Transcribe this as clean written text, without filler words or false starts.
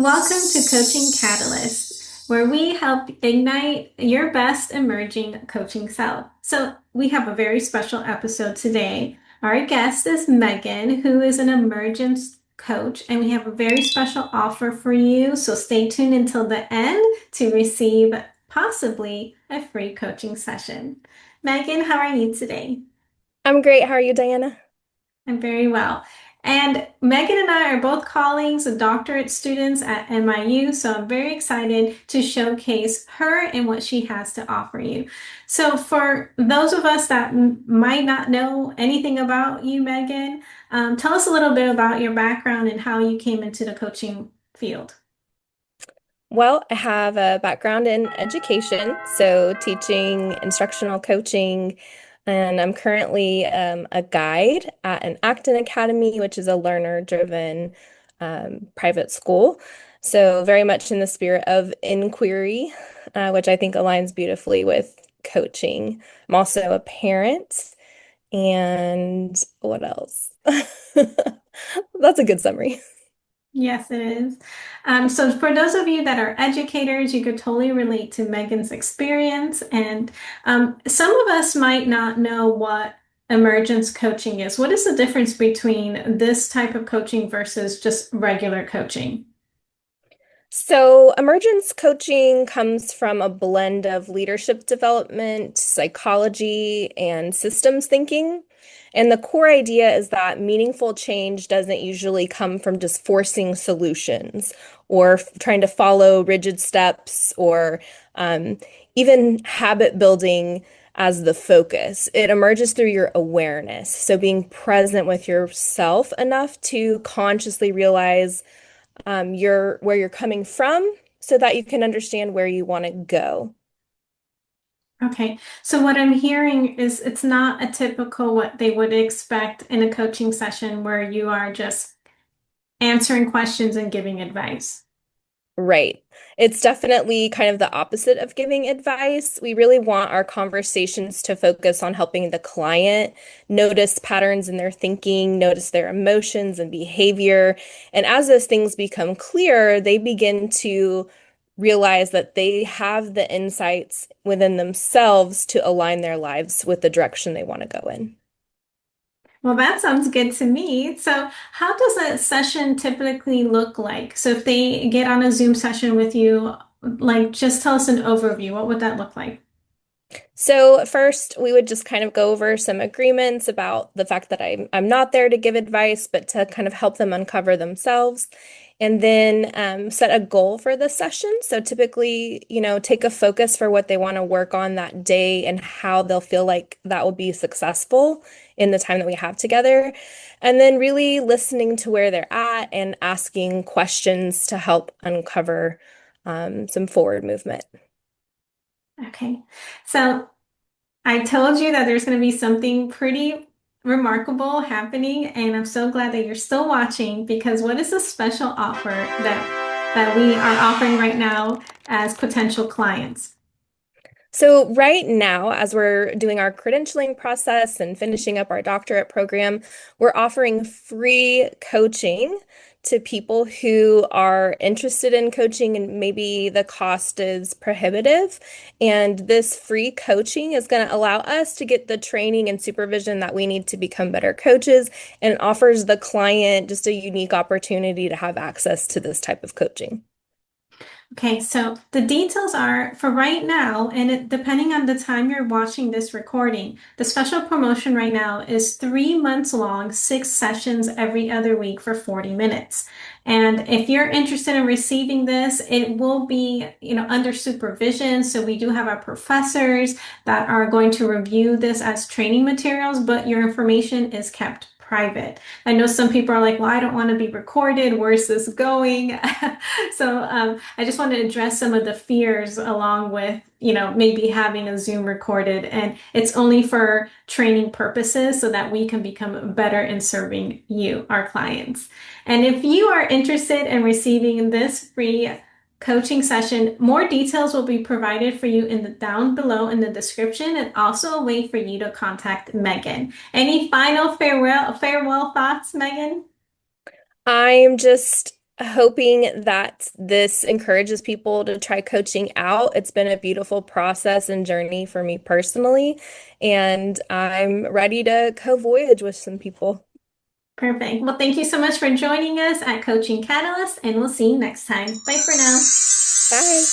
Welcome to Coaching Catalyst, where we help ignite your best emerging coaching self. So, we have a very special episode today. Our guest is Megan, who is an emergence coach, and we have a very special offer for you. So, stay tuned until the end to receive possibly a free coaching session. Megan, how are you today? I'm great. How are you, Diana? I'm very well. And Megan and I are both colleagues and doctorate students at NYU, so I'm very excited to showcase her and what she has to offer you. So, for those of us that might not know anything about you, Megan, tell us a little bit about your background and how you came into the coaching field. Well, I have a background in education, so teaching, instructional coaching, and I'm currently a guide at an Acton Academy, which is a learner-driven private school. So very much in the spirit of inquiry, which I think aligns beautifully with coaching. I'm also a parent, and what else? That's a good summary. Yes, it is. So for those of you that are educators, you could totally relate to Megan's experience. And some of us might not know what emergence coaching is. What is the difference between this type of coaching versus just regular coaching? So, emergence coaching comes from a blend of leadership development, psychology, and systems thinking. And the core idea is that meaningful change doesn't usually come from just forcing solutions or trying to follow rigid steps or um, even habit building as the focus. It emerges through your awareness. So, being present with yourself enough to consciously realize where you're coming from so that you can understand where you want to go. Okay, so what I'm hearing is it's not a typical what they would expect in a coaching session where you are just answering questions and giving advice. Right. It's definitely kind of the opposite of giving advice. We really want our conversations to focus on helping the client notice patterns in their thinking, notice their emotions and behavior. And as those things become clear, they begin to realize that they have the insights within themselves to align their lives with the direction they want to go in. Well, that sounds good to me. So, how does a session typically look like? So, if they get on a Zoom session with you, like just tell us an overview. What would that look like? So first, we would just kind of go over some agreements about the fact that I'm not there to give advice, but to kind of help them uncover themselves. And then set a goal for the session. So typically, take a focus for what they want to work on that day and how they'll feel like that will be successful in the time that we have together. And then really listening to where they're at and asking questions to help uncover some forward movement. Okay. So, I told you that there's going to be something pretty remarkable happening, and I'm so glad that you're still watching because what is the special offer that we are offering right now as potential clients? So, right now, as we're doing our credentialing process and finishing up our doctorate program, we're offering free coaching to people who are interested in coaching and maybe the cost is prohibitive. And this free coaching is going to allow us to get the training and supervision that we need to become better coaches and offers the client just a unique opportunity to have access to this type of coaching. Okay, so the details are for right now, and depending on the time you're watching this recording, the special promotion right now is 3 months long, 6 sessions every other week for 40 minutes. And if you're interested in receiving this, it will be, under supervision. So we do have our professors that are going to review this as training materials, but your information is kept private. I know some people are like, well, I don't want to be recorded. Where's this going? So I just want to address some of the fears along with, maybe having a Zoom recorded. And it's only for training purposes so that we can become better in serving you, our clients. And if you are interested in receiving this free coaching session, more details will be provided for you in the down below in the description and also a way for you to contact Megan. Any final farewell thoughts, Megan? I'm just hoping that this encourages people to try coaching out. It's been a beautiful process and journey for me personally, and I'm ready to co-voyage with some people. Perfect. Well, thank you so much for joining us at Coaching Catalyst, and we'll see you next time. Bye for now. Bye.